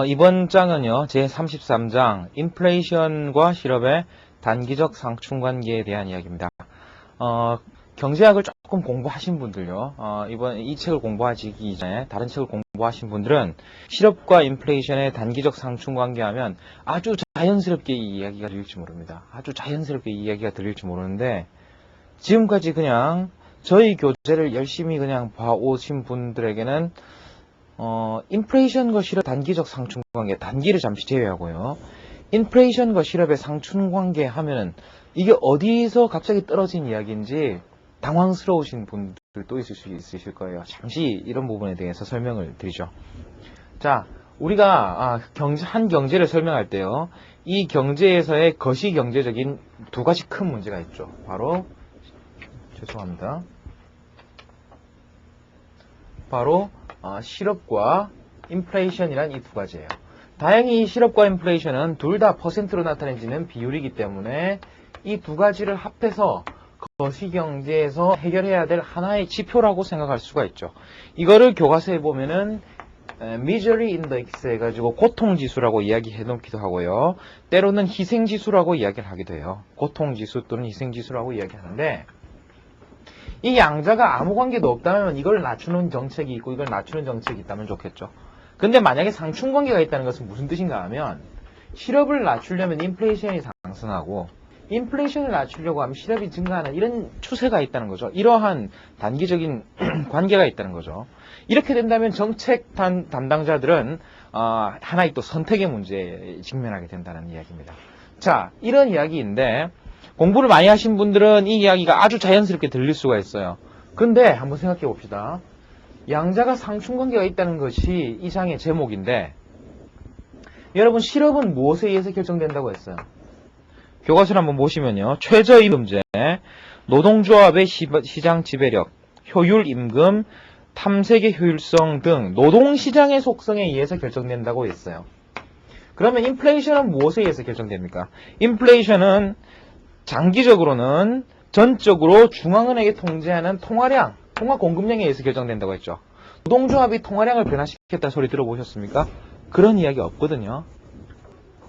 이번 장은요, 제33장 인플레이션과 실업의 단기적 상충관계에 대한 이야기입니다. 경제학을 조금 공부하신 분들요, 이번 이 책을 공부하시기 전에 다른 책을 공부하신 분들은 실업과 인플레이션의 단기적 상충관계 하면 아주 자연스럽게 이 이야기가 들릴지 모릅니다. 아주 자연스럽게 이 이야기가 들릴지 모르는데, 지금까지 그냥 저희 교재를 열심히 그냥 봐오신 분들에게는 인플레이션과 실업 단기적 상충관계, 단기를 잠시 제외하고요. 인플레이션과 실업의 상충관계 하면은 이게 어디서 갑자기 떨어진 이야기인지 당황스러우신 분들도 있을 수 있으실 거예요. 잠시 이런 부분에 대해서 설명을 드리죠. 자, 우리가 한 경제를 설명할 때요. 이 경제에서의 거시경제적인 두 가지 큰 문제가 있죠. 바로 실업과 인플레이션이란 이 두 가지예요. 다행히 이 실업과 인플레이션은 둘 다 퍼센트로 나타내지는 비율이기 때문에 이 두 가지를 합해서 거시경제에서 해결해야 될 하나의 지표라고 생각할 수가 있죠. 이거를 교과서에 보면은 misery index 해가지고 고통지수라고 이야기해 놓기도 하고요. 때로는 희생지수라고 이야기를 하기도 해요. 고통지수 또는 희생지수라고 이야기하는데, 이 양자가 아무 관계도 없다면 이걸 낮추는 정책이 있고 이걸 낮추는 정책이 있다면 좋겠죠. 근데 만약에 상충관계가 있다는 것은 무슨 뜻인가 하면, 실업을 낮추려면 인플레이션이 상승하고 인플레이션을 낮추려고 하면 실업이 증가하는 이런 추세가 있다는 거죠. 이러한 단기적인 관계가 있다는 거죠. 이렇게 된다면 정책 담당자들은 하나의 또 선택의 문제에 직면하게 된다는 이야기입니다. 자, 이런 이야기인데, 공부를 많이 하신 분들은 이 이야기가 아주 자연스럽게 들릴 수가 있어요. 근데 한번 생각해 봅시다. 양자가 상충관계가 있다는 것이 이 장의 제목인데, 여러분, 실업은 무엇에 의해서 결정된다고 했어요? 교과서를 한번 보시면요. 최저임금제, 노동조합의 시장 지배력, 효율임금, 탐색의 효율성 등 노동시장의 속성에 의해서 결정된다고 했어요. 그러면 인플레이션은 무엇에 의해서 결정됩니까? 인플레이션은 장기적으로는 전적으로 중앙은행이 통제하는 통화 공급량에 의해서 결정된다고 했죠. 노동조합이 통화량을 변화시켰다는 소리 들어보셨습니까? 그런 이야기 없거든요.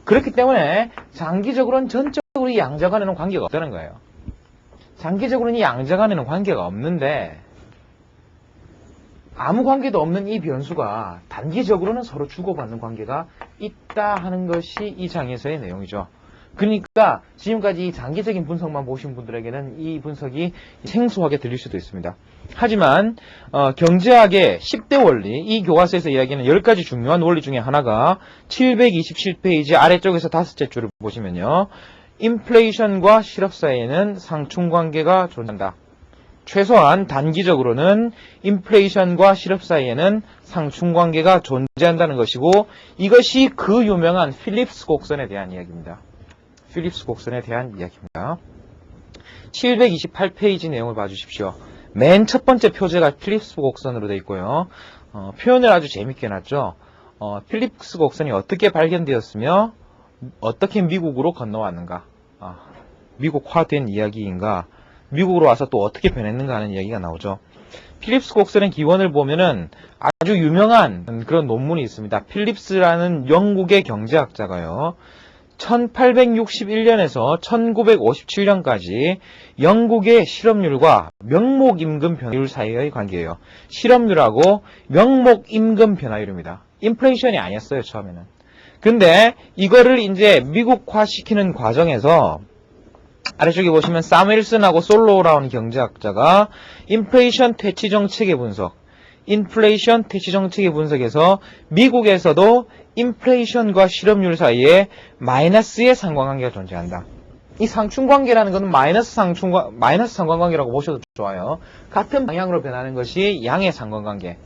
그렇기 때문에 장기적으로는 전적으로 이 양자 간에는 관계가 없다는 거예요. 장기적으로는 이 양자 간에는 관계가 없는데, 아무 관계도 없는 이 변수가 단기적으로는 서로 주고받는 관계가 있다 하는 것이 이 장에서의 내용이죠. 그러니까 지금까지 장기적인 분석만 보신 분들에게는 이 분석이 생소하게 들릴 수도 있습니다. 하지만 경제학의 10대 원리, 이 교과서에서 이야기하는 10가지 중요한 원리 중에 하나가 727페이지 아래쪽에서 5째 줄을 보시면요. 인플레이션과 실업 사이에는 상충관계가 존재한다. 최소한 단기적으로는 인플레이션과 실업 사이에는 상충관계가 존재한다는 것이고, 이것이 그 유명한 필립스 곡선에 대한 이야기입니다. 필립스 곡선에 대한 이야기입니다. 728페이지 내용을 봐주십시오. 맨 첫 번째 표제가 필립스 곡선으로 되어 있고요. 표현을 아주 재밌게 해놨죠. 필립스 곡선이 어떻게 발견되었으며 어떻게 미국으로 건너왔는가, 미국화된 이야기인가, 미국으로 와서 또 어떻게 변했는가 하는 이야기가 나오죠. 필립스 곡선의 기원을 보면은 아주 유명한 그런 논문이 있습니다. 필립스라는 영국의 경제학자가요, 1861년에서 1957년까지 영국의 실업률과 명목임금 변화율 사이의 관계예요. 실업률하고 명목임금 변화율입니다. 인플레이션이 아니었어요, 처음에는. 근데 이거를 이제 미국화시키는 과정에서 아래쪽에 보시면 사무엘슨하고 솔로우라는 경제학자가 인플레이션 퇴치 정책의 분석, 인플레이션 퇴치 정책의 분석에서 미국에서도 인플레이션과 실업률 사이에 마이너스의 상관관계가 존재한다. 이 상충관계라는 것은 마이너스 상관관계라고 보셔도 좋아요. 같은 방향으로 변하는 것이 양의 상관관계,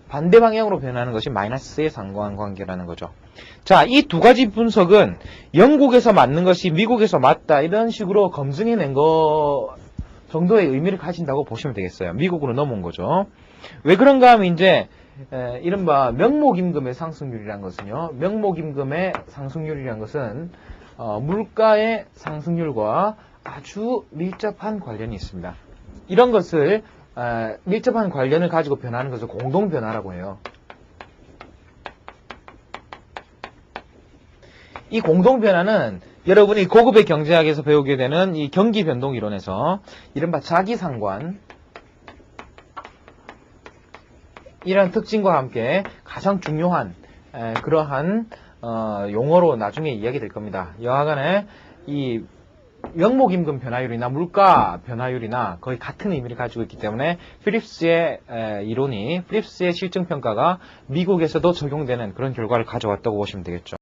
반대 방향으로 변하는 것이 마이너스의 상관관계라는 거죠. 자, 이 두 가지 분석은 영국에서 맞는 것이 미국에서 맞다, 이런 식으로 검증해낸 거 정도의 의미를 가진다고 보시면 되겠어요. 미국으로 넘어온 거죠. 왜 그런가 하면 이제 이른바 명목임금의 상승률이라는 것은요, 명목임금의 상승률이라는 것은 물가의 상승률과 아주 밀접한 관련이 있습니다. 이런 것을 밀접한 관련을 가지고 변하는 것을 공동변화라고 해요. 이 공동 변화는 여러분이 고급의 경제학에서 배우게 되는 이 경기 변동 이론에서 이른바 자기상관 이런 특징과 함께 가장 중요한 그러한 용어로 나중에 이야기될 겁니다. 여하간에 이 명목임금 변화율이나 물가 변화율이나 거의 같은 의미를 가지고 있기 때문에 필립스의 이론이 필립스의 실증평가가 미국에서도 적용되는 그런 결과를 가져왔다고 보시면 되겠죠.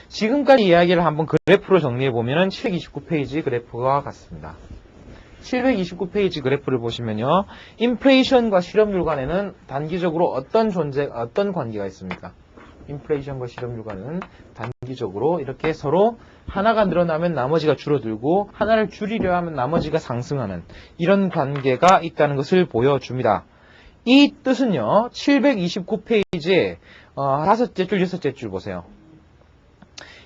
지금까지 이야기를 한번 그래프로 정리해보면 729페이지 그래프와 같습니다. 729페이지 그래프를 보시면요. 인플레이션과 실업률 간에는 단기적으로 어떤 관계가 있습니까? 인플레이션과 실업률 간은 단기적으로 이렇게 서로 하나가 늘어나면 나머지가 줄어들고 하나를 줄이려 하면 나머지가 상승하는 이런 관계가 있다는 것을 보여줍니다. 이 뜻은요. 729페이지에 다섯째 줄, 여섯째 줄 보세요.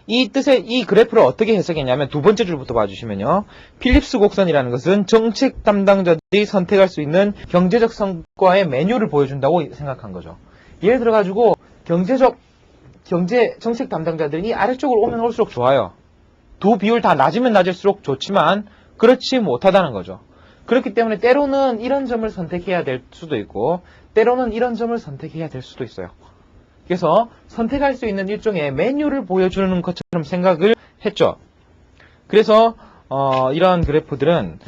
이 뜻의 이 그래프를 어떻게 해석했냐면 두 번째 줄부터 봐주시면요. 필립스 곡선이라는 것은 정책 담당자들이 선택할 수 있는 경제적 성과의 메뉴를 보여준다고 생각한 거죠. 예를 들어가지고 정책 담당자들이 아래쪽으로 오면 올수록 좋아요. 두 비율 다 낮으면 낮을수록 좋지만 그렇지 못하다는 거죠. 그렇기 때문에 때로는 이런 점을 선택해야 될 수도 있고 때로는 이런 점을 선택해야 될 수도 있어요. 그래서 선택할 수 있는 일종의 메뉴를 보여주는 것처럼 생각을 했죠. 그래서 이러한 그래프들은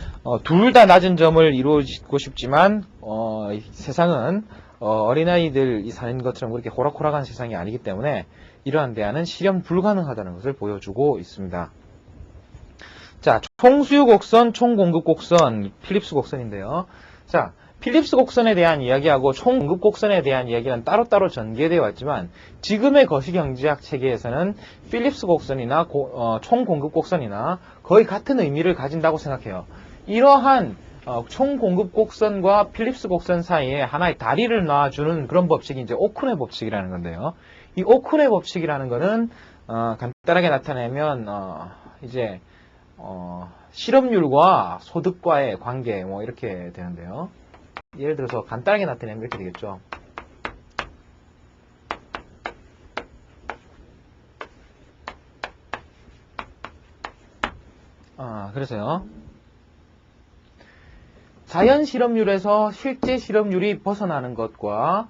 둘 다 낮은 점을 이루고 싶지만 세상은 어린아이들이 사는 것처럼 그렇게 호락호락한 세상이 아니기 때문에 이러한 대안은 실현 불가능하다는 것을 보여주고 있습니다. 자, 총수요 곡선, 총공급 곡선, 필립스 곡선인데요. 자, 필립스 곡선에 대한 이야기하고 총공급 곡선에 대한 이야기는 따로따로 전개되어 왔지만 지금의 거시경제학 체계에서는 필립스 곡선이나 총공급 곡선이나 거의 같은 의미를 가진다고 생각해요. 이러한 총공급 곡선과 필립스 곡선 사이에 하나의 다리를 놔주는 그런 법칙이 이제 오쿤의 법칙이라는 건데요. 이 오쿤의 법칙이라는 거는 간단하게 나타내면 이제 실업률과 소득과의 관계 뭐 이렇게 되는데요. 예를 들어서 간단하게 나타내면 이렇게 되겠죠. 그래서요. 자연 실업률에서 실제 실업률이 벗어나는 것과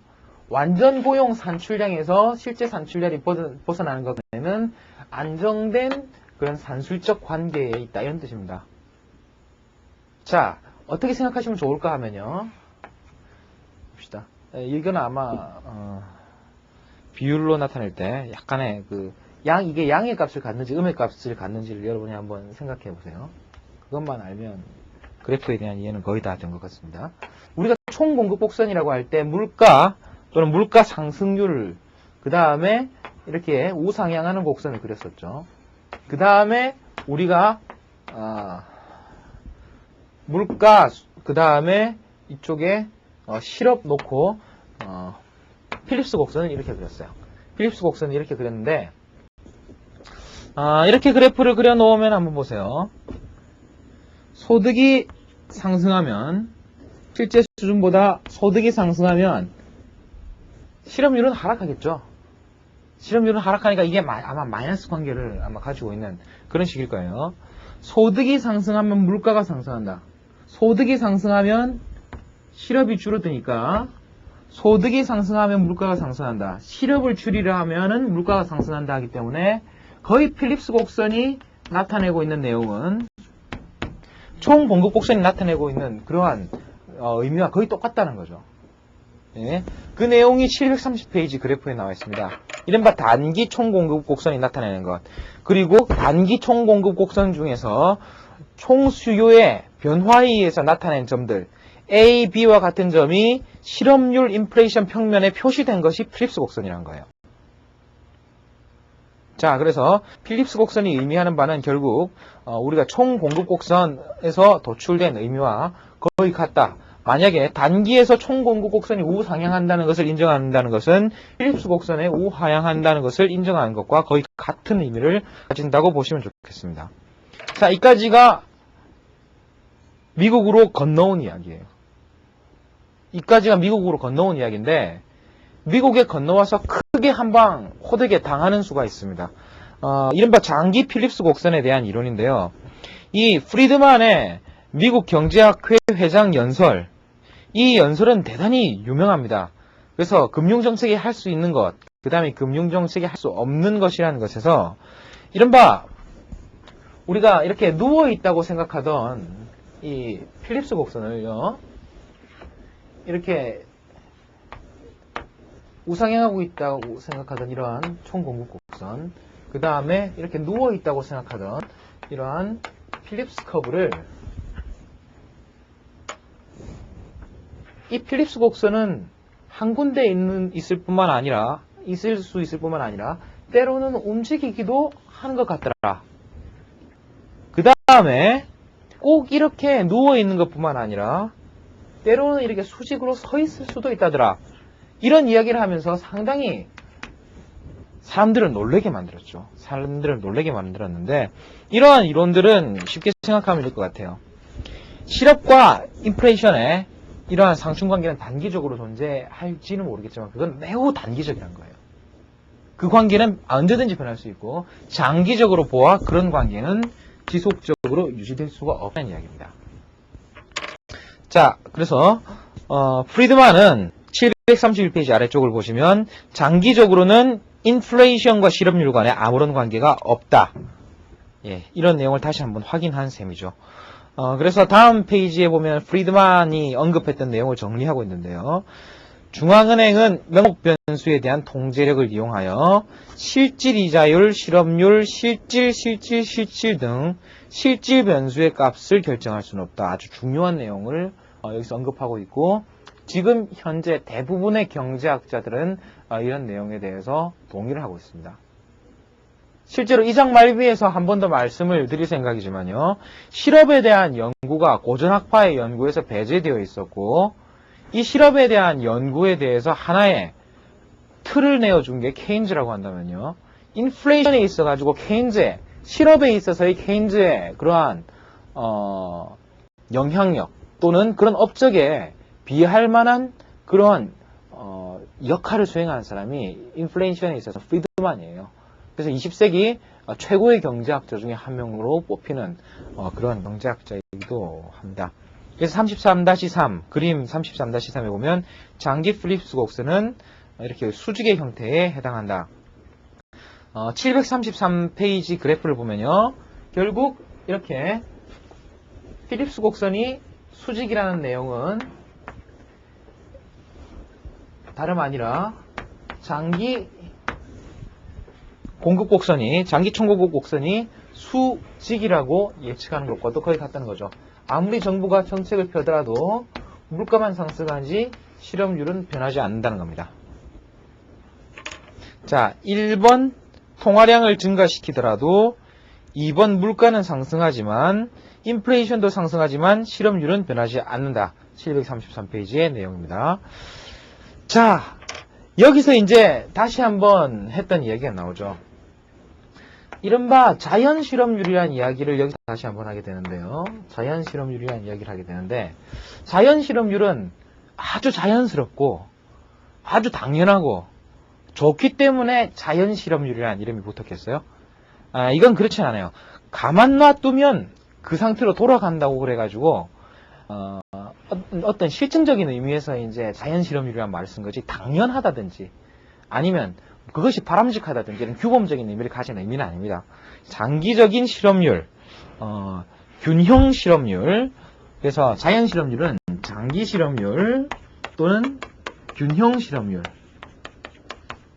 완전 고용 산출량에서 실제 산출량이 벗어나는 것에는 안정된 그런 산술적 관계에 있다 이런 뜻입니다. 자, 어떻게 생각하시면 좋을까 하면요. 봅시다. 이건 아마 비율로 나타낼 때 약간의 이게 양의 값을 갖는지 음의 값을 갖는지를 여러분이 한번 생각해 보세요. 그것만 알면 그래프에 대한 이해는 거의 다 된 것 같습니다. 우리가 총공급 곡선이라고 할 때 물가 또는 물가 상승률 그 다음에 이렇게 우상향하는 곡선을 그렸었죠. 그 다음에 우리가 물가 그 다음에 이쪽에 실업 놓고 필립스 곡선을 이렇게 그렸어요. 필립스 곡선을 이렇게 그렸는데 이렇게 그래프를 그려 놓으면 한번 보세요. 소득이 상승하면 실제 수준보다 소득이 상승하면 실업률은 하락하겠죠. 실업률은 하락하니까 이게 아마 마이너스 관계를 아마 가지고 있는 그런 식일 거예요. 소득이 상승하면 물가가 상승한다. 소득이 상승하면 실업이 줄어드니까 소득이 상승하면 물가가 상승한다. 실업을 줄이려 하면은 물가가 상승한다 하기 때문에 거의 필립스 곡선이 나타내고 있는 내용은 총 공급 곡선이 나타내고 있는 그러한 의미와 거의 똑같다는 거죠. 예. 그 내용이 730페이지 그래프에 나와 있습니다. 이른바 단기 총공급 곡선이 나타내는 것. 그리고 단기 총공급 곡선 중에서 총수요의 변화에 의해서 나타낸 점들 A, B와 같은 점이 실업률 인플레이션 평면에 표시된 것이 필립스 곡선이라는 거예요. 자, 그래서 필립스 곡선이 의미하는 바는 결국 우리가 총공급 곡선에서 도출된 의미와 거의 같다. 만약에 단기에서 총공급 곡선이 우상향한다는 것을 인정한다는 것은 필립스 곡선에 우하향한다는 것을 인정하는 것과 거의 같은 의미를 가진다고 보시면 좋겠습니다. 자, 이까지가 미국으로 건너온 이야기예요. 이까지가 미국으로 건너온 이야기인데 미국에 건너와서 크게 한방 호되게 당하는 수가 있습니다. 이른바 장기 필립스 곡선에 대한 이론인데요. 이 프리드만의 미국 경제학회 회장 연설, 이 연설은 대단히 유명합니다. 그래서 금융정책이 할 수 있는 것, 그 다음에 금융정책이 할 수 없는 것이라는 것에서 이른바 우리가 이렇게 누워있다고 생각하던 이 필립스 곡선을요, 이렇게 우상향하고 있다고 생각하던 이러한 총공급 곡선, 그 다음에 이렇게 누워있다고 생각하던 이러한 필립스 커브를, 이 필립스 곡선은 한 군데 있을 수 있을 뿐만 아니라 때로는 움직이기도 하는 것 같더라. 그 다음에 꼭 이렇게 누워있는 것 뿐만 아니라 때로는 이렇게 수직으로 서 있을 수도 있다더라. 이런 이야기를 하면서 상당히 사람들을 놀라게 만들었죠. 사람들을 놀라게 만들었는데, 이러한 이론들은 쉽게 생각하면 될 것 같아요. 실업과 인플레이션의 이러한 상충관계는 단기적으로 존재할지는 모르겠지만 그건 매우 단기적이란 거예요. 그 관계는 언제든지 변할 수 있고 장기적으로 보아 그런 관계는 지속적으로 유지될 수가 없다는 이야기입니다. 자, 그래서 프리드만은 731페이지 아래쪽을 보시면 장기적으로는 인플레이션과 실업률 간에 아무런 관계가 없다. 예, 이런 내용을 다시 한번 확인한 셈이죠. 그래서 다음 페이지에 보면 프리드만이 언급했던 내용을 정리하고 있는데요. 중앙은행은 명목 변수에 대한 통제력을 이용하여 실질 이자율, 실업률, 실질 등 실질 변수의 값을 결정할 수는 없다. 아주 중요한 내용을 여기서 언급하고 있고, 지금 현재 대부분의 경제학자들은 이런 내용에 대해서 동의를 하고 있습니다. 실제로 이 장 말미에서 한 번 더 말씀을 드릴 생각이지만요. 실업에 대한 연구가 고전학파의 연구에서 배제되어 있었고, 이 실업에 대한 연구에 대해서 하나의 틀을 내어준 게 케인즈라고 한다면요. 인플레이션에 있어가지고 케인즈의, 실업에 있어서의 케인즈의 그러한 영향력 또는 그런 업적에 비할 만한 그러한 역할을 수행하는 사람이 인플레이션에 있어서 프리드만이에요. 그래서 20세기 최고의 경제학자 중에 한 명으로 뽑히는 그런 경제학자이기도 합니다. 그래서 33-3, 그림 33-3에 보면 장기 필립스 곡선은 이렇게 수직의 형태에 해당한다. 733페이지 그래프를 보면요. 결국 이렇게 필립스 곡선이 수직이라는 내용은 다름 아니라 장기 총공급 곡선이 수직이라고 예측하는 것과도 거의 같다는 거죠. 아무리 정부가 정책을 펴더라도 물가만 상승하지 실업률은 변하지 않는다는 겁니다. 자, 1번 통화량을 증가시키더라도 2번 물가는 상승하지만 인플레이션도 상승하지만 실업률은 변하지 않는다. 733페이지의 내용입니다. 자, 여기서 이제 다시 한번 했던 이야기가 나오죠. 이른바 자연 실업률이라는 이야기를 여기서 다시 한번 하게 되는데요. 자연 실업률이라는 이야기를 하게 되는데, 자연 실업률은 아주 자연스럽고 아주 당연하고 좋기 때문에 자연 실업률이라는 이름이 붙었겠어요? 이건 그렇진 않아요. 가만 놔두면 그 상태로 돌아간다고 그래가지고 어떤 실증적인 의미에서 이제 자연 실업률이라는 말을 쓴 거지, 당연하다든지 아니면 그것이 바람직하다든지 이런 규범적인 의미를 가진 의미는 아닙니다. 장기적인 실업률, 균형 실업률, 그래서 자연 실업률은 장기 실업률 또는 균형 실업률,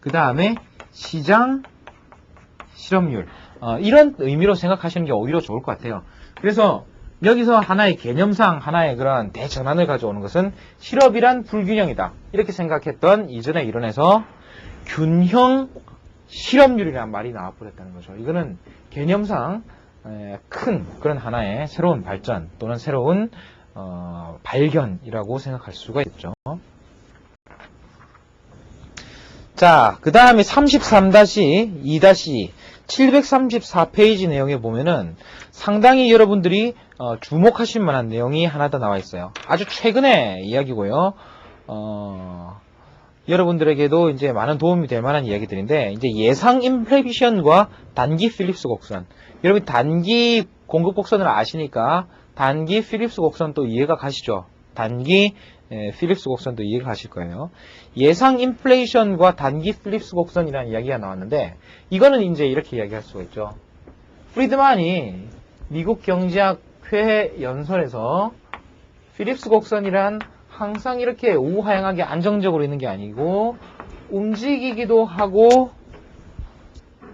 그 다음에 시장 실업률, 이런 의미로 생각하시는 게 오히려 좋을 것 같아요. 그래서 여기서 하나의 개념상 하나의 그런 대전환을 가져오는 것은 실업이란 불균형이다, 이렇게 생각했던 이전의 이론에서 균형 실업률이라는 말이 나와버렸다는 거죠. 이거는 개념상 큰 그런 하나의 새로운 발전 또는 새로운 발견이라고 생각할 수가 있죠. 자, 그 다음에 33-2- 734페이지 내용에 보면은 상당히 여러분들이 주목하실 만한 내용이 하나 더 나와 있어요. 아주 최근의 이야기고요. 여러분들에게도 이제 많은 도움이 될 만한 이야기들인데, 이제 예상 인플레이션과 단기 필립스 곡선. 여러분 단기 공급 곡선을 아시니까 단기 필립스 곡선 또 이해가 가시죠? 단기 필립스 곡선도 이해가 가실 거예요. 예상 인플레이션과 단기 필립스 곡선이라는 이야기가 나왔는데, 이거는 이제 이렇게 이야기할 수가 있죠. 프리드만이 미국 경제학 회해 연설에서 필립스 곡선이란 항상 이렇게 우하향하게 안정적으로 있는 게 아니고 움직이기도 하고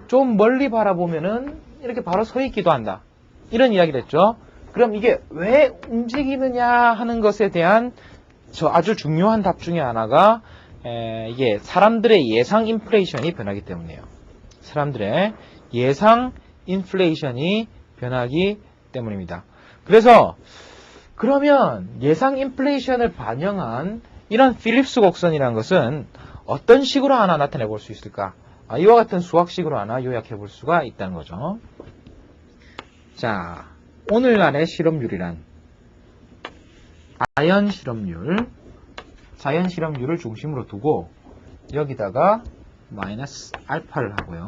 좀 멀리 바라보면은 이렇게 바로 서 있기도 한다. 이런 이야기를 했죠. 그럼 이게 왜 움직이느냐 하는 것에 대한 아주 중요한 답 중에 하나가 이게 사람들의 예상 인플레이션이 변하기 때문이에요. 사람들의 예상 인플레이션이 변하기 때문입니다. 그래서 그러면 예상 인플레이션을 반영한 이런 필립스 곡선이라는 것은 어떤 식으로 하나 나타내 볼 수 있을까? 이와 같은 수학식으로 하나 요약해 볼 수가 있다는 거죠. 자, 오늘날의 실험률이란 자연 실험률을 중심으로 두고 여기다가 마이너스 알파를 하고요.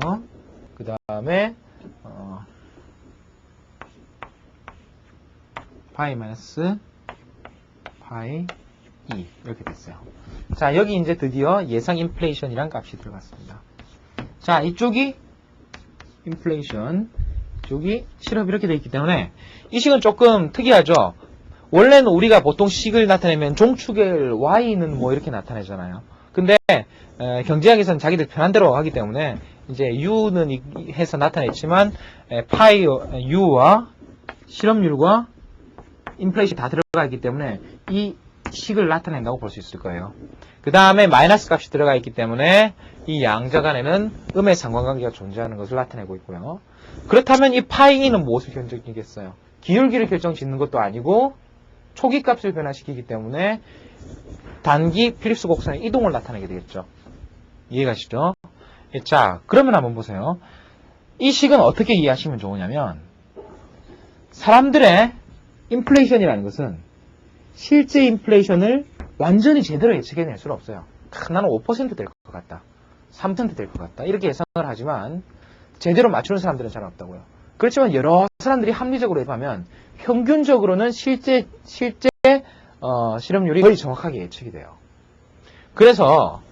그 다음에 파이 마이너스 파이 2 이렇게 됐어요. 자, 여기 이제 드디어 예상 인플레이션이란 값이 들어갔습니다. 자, 이쪽이 인플레이션, 이쪽이 실업 이렇게 되어 있기 때문에 이 식은 조금 특이하죠. 원래는 우리가 보통 식을 나타내면 종축의 y는 뭐 이렇게 나타내잖아요. 근데 경제학에서는 자기들 편한 대로 하기 때문에 이제 u는 해서 나타냈지만 파이 u와 실업률과 인플레이션이 다 들어가 있기 때문에 이 식을 나타낸다고 볼 수 있을 거예요. 그 다음에 마이너스 값이 들어가 있기 때문에 이 양자 간에는 음의 상관관계가 존재하는 것을 나타내고 있고요. 그렇다면 이 파이는 무엇을 결정짓겠어요? 기울기를 결정짓는 것도 아니고 초기 값을 변화시키기 때문에 단기 필립스 곡선의 이동을 나타내게 되겠죠. 이해가시죠? 자, 그러면 한번 보세요. 이 식은 어떻게 이해하시면 좋으냐면 사람들의 인플레이션이라는 것은 실제 인플레이션을 완전히 제대로 예측해낼 수는 없어요. 나는 5% 될 것 같다. 3% 될 것 같다. 이렇게 예상을 하지만 제대로 맞추는 사람들은 잘 없다고요. 그렇지만 여러 사람들이 합리적으로 해보면 평균적으로는 실제 실업률이 거의 정확하게 예측이 돼요. 그래서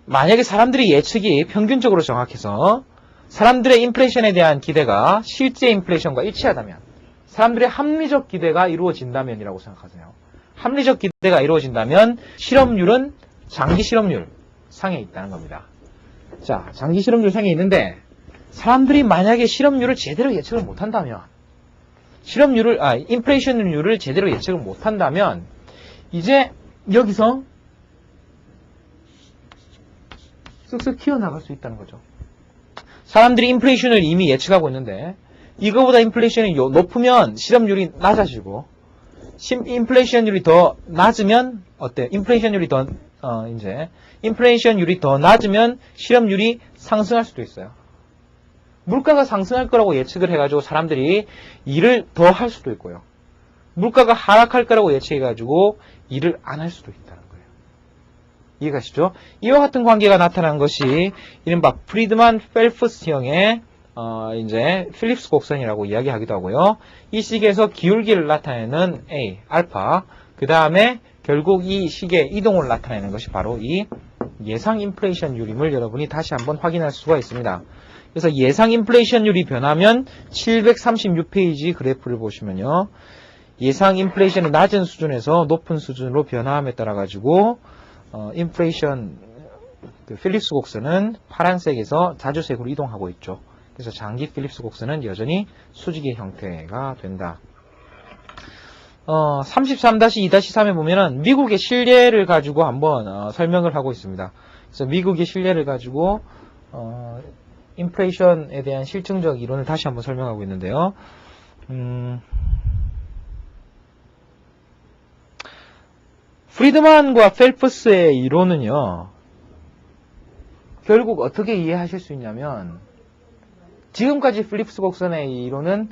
만약에 사람들이 예측이 평균적으로 정확해서 사람들의 인플레이션에 대한 기대가 실제 인플레이션과 일치하다면 사람들의 합리적 기대가 이루어진다면이라고 생각하세요. 합리적 기대가 이루어진다면 실업률은 장기 실업률 상에 있다는 겁니다. 자, 장기 실업률 상에 있는데 사람들이 만약에 실업률을 제대로 예측을 못한다면 인플레이션률을 제대로 예측을 못한다면 이제 여기서 쓱쓱 튀어나갈 수 있다는 거죠. 사람들이 인플레이션을 이미 예측하고 있는데 이거보다 인플레이션이 높으면 실업률이 낮아지고 인플레이션율이 더 낮으면 어때요? 인플레이션율이 더 낮으면 실업률이 상승할 수도 있어요. 물가가 상승할 거라고 예측을 해가지고 사람들이 일을 더 할 수도 있고요. 물가가 하락할 거라고 예측해가지고 일을 안 할 수도 있다는 거예요. 이해가시죠? 이와 같은 관계가 나타난 것이 이른바 프리드만 펠프스형의 이제 필립스 곡선이라고 이야기하기도 하고요. 이 식에서 기울기를 나타내는 A, 알파, 그 다음에 결국 이 식의 이동을 나타내는 것이 바로 이 예상 인플레이션율임을 여러분이 다시 한번 확인할 수가 있습니다. 그래서 예상 인플레이션율이 변하면 736페이지 그래프를 보시면요. 예상 인플레이션이 낮은 수준에서 높은 수준으로 변화함에 따라 가지고 인플레이션 필립스 곡선은 파란색에서 자주색으로 이동하고 있죠. 그래서 장기 필립스 곡선은 여전히 수직의 형태가 된다. 33-2-3에 보면은 미국의 실례를 가지고 한번 설명을 하고 있습니다. 그래서 미국의 실례를 가지고 인플레이션에 대한 실증적 이론을 다시 한번 설명하고 있는데요. 프리드만과 펠프스의 이론은요. 결국 어떻게 이해하실 수 있냐면 지금까지 필립스 곡선의 이론은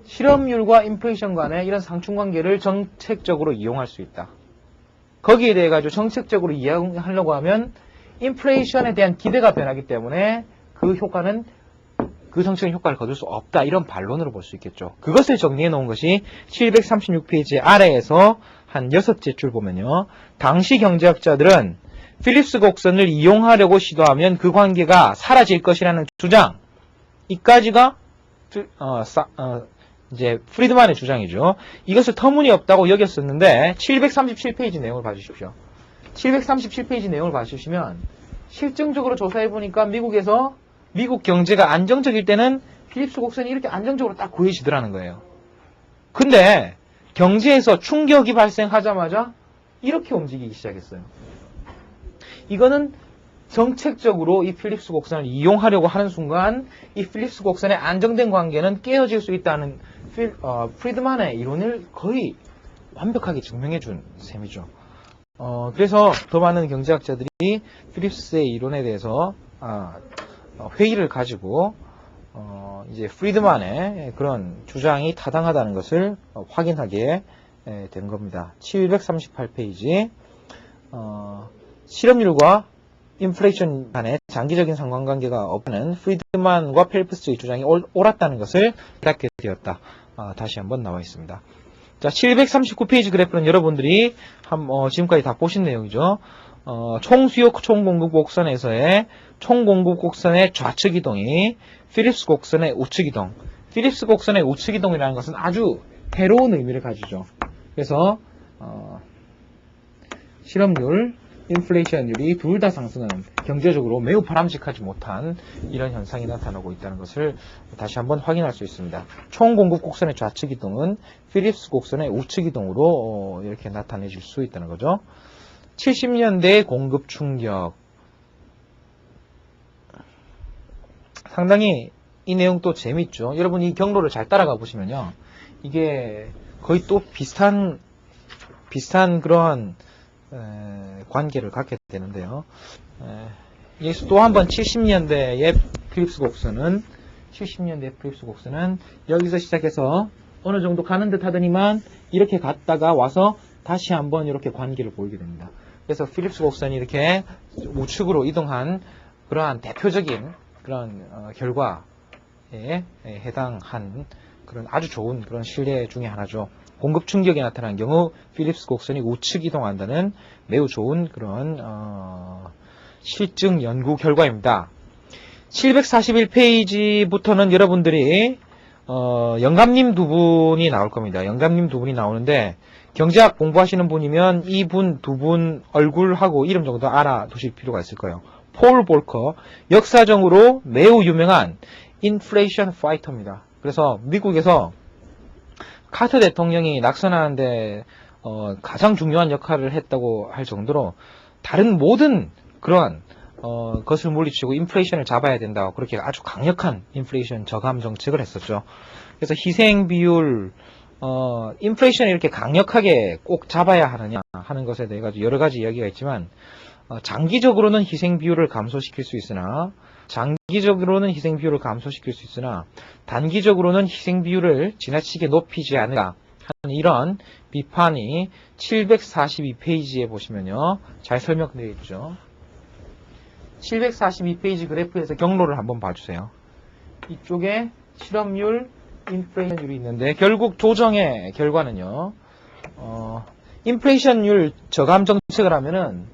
실업률과 인플레이션 간의 이런 상충관계를 정책적으로 이용할 수 있다. 거기에 대해 가지고 정책적으로 이해하려고 하면 인플레이션에 대한 기대가 변하기 때문에 그 효과는 그 정책의 효과를 거둘 수 없다. 이런 반론으로 볼 수 있겠죠. 그것을 정리해 놓은 것이 736페이지 아래에서 한 6째 줄 보면요. 당시 경제학자들은 필립스 곡선을 이용하려고 시도하면 그 관계가 사라질 것이라는 주장. 이까지가 이제 프리드만의 주장이죠. 이것을 터무니없다고 여겼었는데 737페이지 내용을 봐주십시오. 737페이지 내용을 봐주시면 실증적으로 조사해보니까 미국 경제가 안정적일 때는 필립스 곡선이 이렇게 안정적으로 딱 구해지더라는 거예요. 근데 경제에서 충격이 발생하자마자 이렇게 움직이기 시작했어요. 이거는 정책적으로 이 필립스 곡선을 이용하려고 하는 순간 이 필립스 곡선의 안정된 관계는 깨어질 수 있다는 프리드만의 이론을 거의 완벽하게 증명해 준 셈이죠. 그래서 더 많은 경제학자들이 필립스의 이론에 대해서 회의를 가지고 이제 프리드만의 그런 주장이 타당하다는 것을 확인하게 된 겁니다. 738페이지 실업률과 인플레이션 간의 장기적인 상관관계가 없는 프리드만과 펠프스의 주장이 옳았다는 것을 깨닫게 되었다. 다시 한번 나와 있습니다. 자, 739페이지 그래프는 여러분들이 지금까지 다 보신 내용이죠. 총수요 총공급 곡선에서의 총공급 곡선의 좌측 이동이 필립스 곡선의 우측 이동. 필립스 곡선의 우측 이동이라는 것은 아주 해로운 의미를 가지죠. 그래서 실업률, 인플레이션율이 둘 다 상승하는 경제적으로 매우 바람직하지 못한 이런 현상이 나타나고 있다는 것을 다시 한번 확인할 수 있습니다. 총공급 곡선의 좌측 이동은 필립스 곡선의 우측 이동으로 이렇게 나타내질 수 있다는 거죠. 70년대 공급 충격. 상당히 이 내용 또 재밌죠. 여러분 이 경로를 잘 따라가 보시면요. 이게 거의 또 비슷한 그런 관계를 갖게 되는데요. 여기서 또 한번 70년대의 필립스 곡선은 여기서 시작해서 어느 정도 가는 듯 하더니만 이렇게 갔다가 와서 다시 한번 이렇게 관계를 보이게 됩니다. 그래서 필립스 곡선이 이렇게 우측으로 이동한 그러한 대표적인 그런 결과에 해당한 그런 아주 좋은 그런 실례 중에 하나죠. 공급 충격이 나타난 경우 필립스 곡선이 우측 이동한다는 매우 좋은 그런 실증 연구 결과입니다. 741페이지부터는 여러분들이 영감님 두 분이 나올 겁니다. 영감님 두 분이 나오는데 경제학 공부하시는 분이면 이분 두 분 얼굴하고 이름 정도 알아두실 필요가 있을 거예요. 폴 볼커, 역사적으로 매우 유명한 인플레이션 파이터입니다. 그래서 미국에서 카터 대통령이 낙선하는데 가장 중요한 역할을 했다고 할 정도로 다른 모든 그러한 것을 물리치고 인플레이션을 잡아야 된다고 그렇게 아주 강력한 인플레이션 저감 정책을 했었죠. 그래서 희생 비율, 인플레이션을 이렇게 강력하게 꼭 잡아야 하느냐 하는 것에 대해 여러 가지 이야기가 있지만 장기적으로는 희생 비율을 감소시킬 수 있으나 단기적으로는 희생 비율을 지나치게 높이지 않을까 하는 이런 비판이 742페이지에 보시면요. 잘 설명되어 있죠. 742페이지 그래프에서 경로를 한번 봐주세요. 이쪽에 실업률, 인플레이션율이 있는데 결국 조정의 결과는요. 인플레이션율 저감 정책을 하면은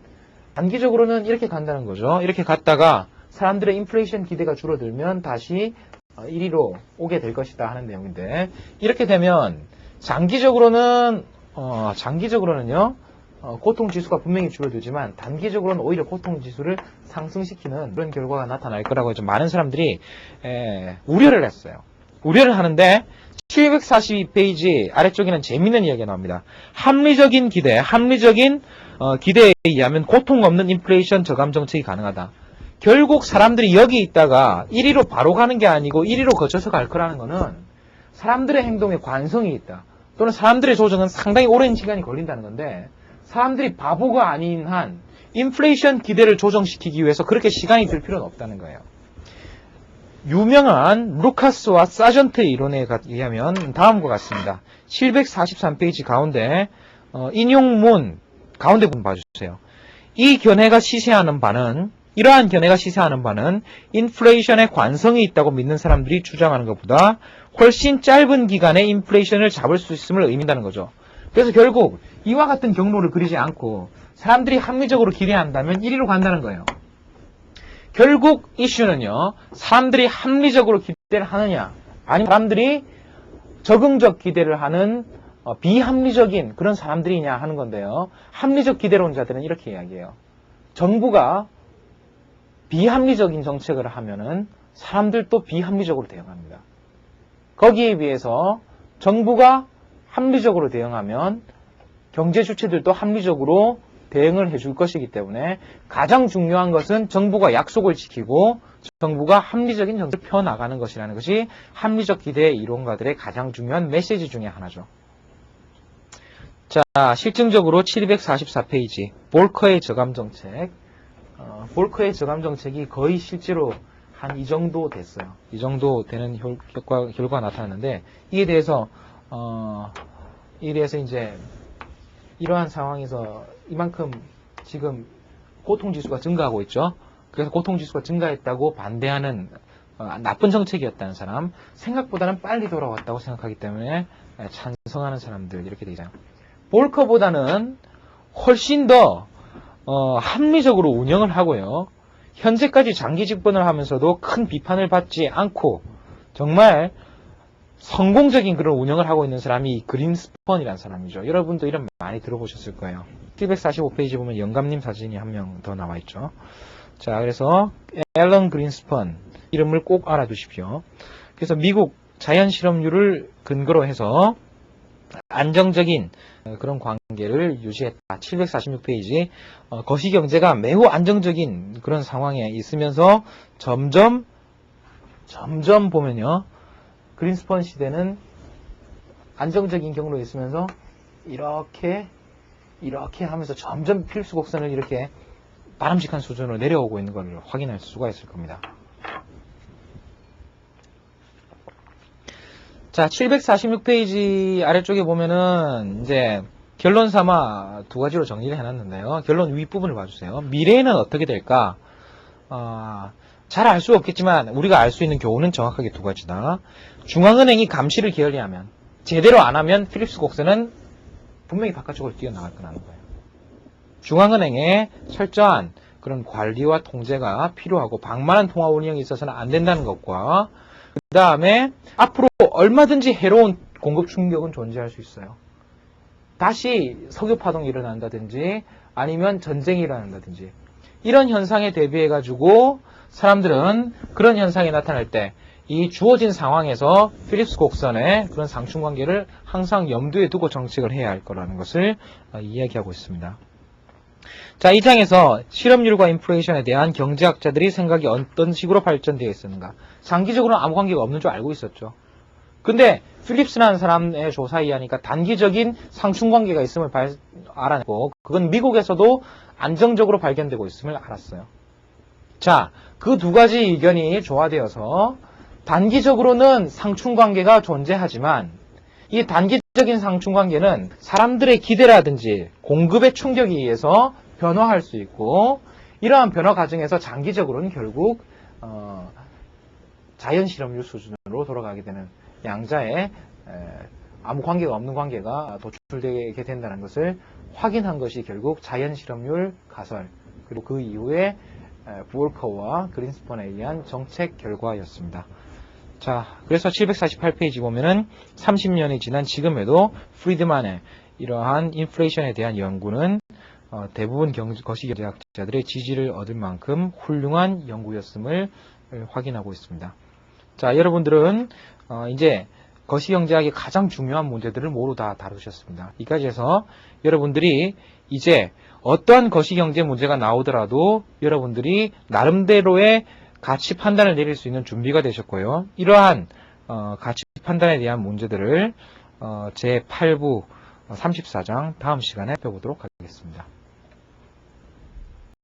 단기적으로는 이렇게 간다는 거죠. 이렇게 갔다가 사람들의 인플레이션 기대가 줄어들면 다시 1위로 오게 될 것이다 하는 내용인데 이렇게 되면 장기적으로는요 고통지수가 분명히 줄어들지만 단기적으로는 오히려 고통지수를 상승시키는 그런 결과가 나타날 거라고 해서 많은 사람들이 우려를 했어요. 우려를 하는데 742페이지 아래쪽에는 재미있는 이야기가 나옵니다. 합리적인 기대에 의하면 고통 없는 인플레이션 저감 정책이 가능하다. 결국 사람들이 여기 있다가 1위로 바로 가는 게 아니고 1위로 거쳐서 갈 거라는 거는 사람들의 행동에 관성이 있다. 또는 사람들의 조정은 상당히 오랜 시간이 걸린다는 건데 사람들이 바보가 아닌 한 인플레이션 기대를 조정시키기 위해서 그렇게 시간이 들 필요는 없다는 거예요. 유명한 루카스와 사전트의 이론에 의하면 다음과 같습니다. 743페이지 가운데 인용문 가운데 부분 봐주세요. 이 견해가 시사하는 바는 이러한 견해가 시사하는 바는 인플레이션에 관성이 있다고 믿는 사람들이 주장하는 것보다 훨씬 짧은 기간에 인플레이션을 잡을 수 있음을 의미한다는 거죠. 그래서 결국 이와 같은 경로를 그리지 않고 사람들이 합리적으로 기대한다면 1위로 간다는 거예요. 결국 이슈는요. 사람들이 합리적으로 기대를 하느냐 아니면 사람들이 적응적 기대를 하는 비합리적인 그런 사람들이냐 하는 건데요. 합리적 기대론자들은 이렇게 이야기해요. 정부가 비합리적인 정책을 하면은 사람들도 비합리적으로 대응합니다. 거기에 비해서 정부가 합리적으로 대응하면 경제 주체들도 합리적으로 대응을 해줄 것이기 때문에 가장 중요한 것은 정부가 약속을 지키고 정부가 합리적인 정책을 펴나가는 것이라는 것이 합리적 기대 이론가들의 가장 중요한 메시지 중에 하나죠. 자, 실증적으로 744페이지 볼커의 저감 정책. 볼커의 저감 정책이 거의 실제로 한 이 정도 됐어요. 이 정도 되는 결과가 나타났는데 이에 대해서 이제 이러한 상황에서 이만큼 지금 고통지수가 증가하고 있죠. 그래서 고통지수가 증가했다고 반대하는 나쁜 정책이었다는 사람, 생각보다는 빨리 돌아왔다고 생각하기 때문에 찬성하는 사람들 이렇게 되잖아요. 볼커보다는 훨씬 더 합리적으로 운영을 하고요. 현재까지 장기 집권을 하면서도 큰 비판을 받지 않고 정말 성공적인 그런 운영을 하고 있는 사람이 그린스펀이라는 사람이죠. 여러분도 이름 많이 들어보셨을 거예요. 745페이지 보면 영감님 사진이 한 명 더 나와 있죠. 자, 그래서 앨런 그린스펀 이름을 꼭 알아두십시오. 그래서 미국 자연 실업률을 근거로 해서 안정적인 그런 관계를 유지했다. 746페이지 거시경제가 매우 안정적인 그런 상황에 있으면서 점점 보면요. 그린스펀 시대는 안정적인 경로에 있으면서 이렇게 하면서 점점 필수 곡선을 이렇게 바람직한 수준으로 내려오고 있는 걸 확인할 수가 있을 겁니다. 자, 746페이지 아래쪽에 보면은 이제 결론 삼아 두 가지로 정리를 해놨는데요. 결론 윗부분을 봐주세요. 미래에는 어떻게 될까? 잘 알 수 없겠지만 우리가 알 수 있는 교훈은 정확하게 두 가지다. 중앙은행이 감시를 게을리하면, 제대로 안 하면 필립스 곡선은 분명히 바깥쪽으로 뛰어나갈 거라는 거예요. 중앙은행의 철저한 그런 관리와 통제가 필요하고 방만한 통화 운영이 있어서는 안 된다는 것과 그 다음에 앞으로 얼마든지 해로운 공급 충격은 존재할 수 있어요. 다시 석유 파동이 일어난다든지 아니면 전쟁이 일어난다든지 이런 현상에 대비해 가지고 사람들은 그런 현상이 나타날 때 이 주어진 상황에서 필립스 곡선의 그런 상충 관계를 항상 염두에 두고 정책을 해야 할 거라는 것을 이야기하고 있습니다. 자, 이 장에서 실업률과 인플레이션에 대한 경제학자들이 생각이 어떤 식으로 발전되어 있었는가. 장기적으로는 아무 관계가 없는 줄 알고 있었죠. 근데 필립스라는 사람의 조사에 의하니까 단기적인 상충 관계가 있음을 알아냈고 그건 미국에서도 안정적으로 발견되고 있음을 알았어요. 자, 그 두 가지 의견이 조화되어서 단기적으로는 상충 관계가 존재하지만 이 단기적인 상충 관계는 사람들의 기대라든지 공급의 충격에 의해서 변화할 수 있고 이러한 변화 과정에서 장기적으로는 결국 자연 실업률 수준으로 돌아가게 되는 양자의 아무 관계가 없는 관계가 도출되게 된다는 것을 확인한 것이 결국 자연 실업률 가설 그리고 그 이후에 볼커와 그린스펀에 의한 정책 결과였습니다. 자, 그래서 748페이지 보면은 30년이 지난 지금에도 프리드만의 이러한 인플레이션에 대한 연구는 대부분 거시경제학자들의 지지를 얻을 만큼 훌륭한 연구였음을 확인하고 있습니다. 자, 여러분들은 이제 거시경제학의 가장 중요한 문제들을 모두 다 다루셨습니다. 이까지 해서 여러분들이 이제 어떠한 거시경제 문제가 나오더라도 여러분들이 나름대로의 가치 판단을 내릴 수 있는 준비가 되셨고요. 이러한 가치 판단에 대한 문제들을 제8부 34장 다음 시간에 배워보도록 하겠습니다.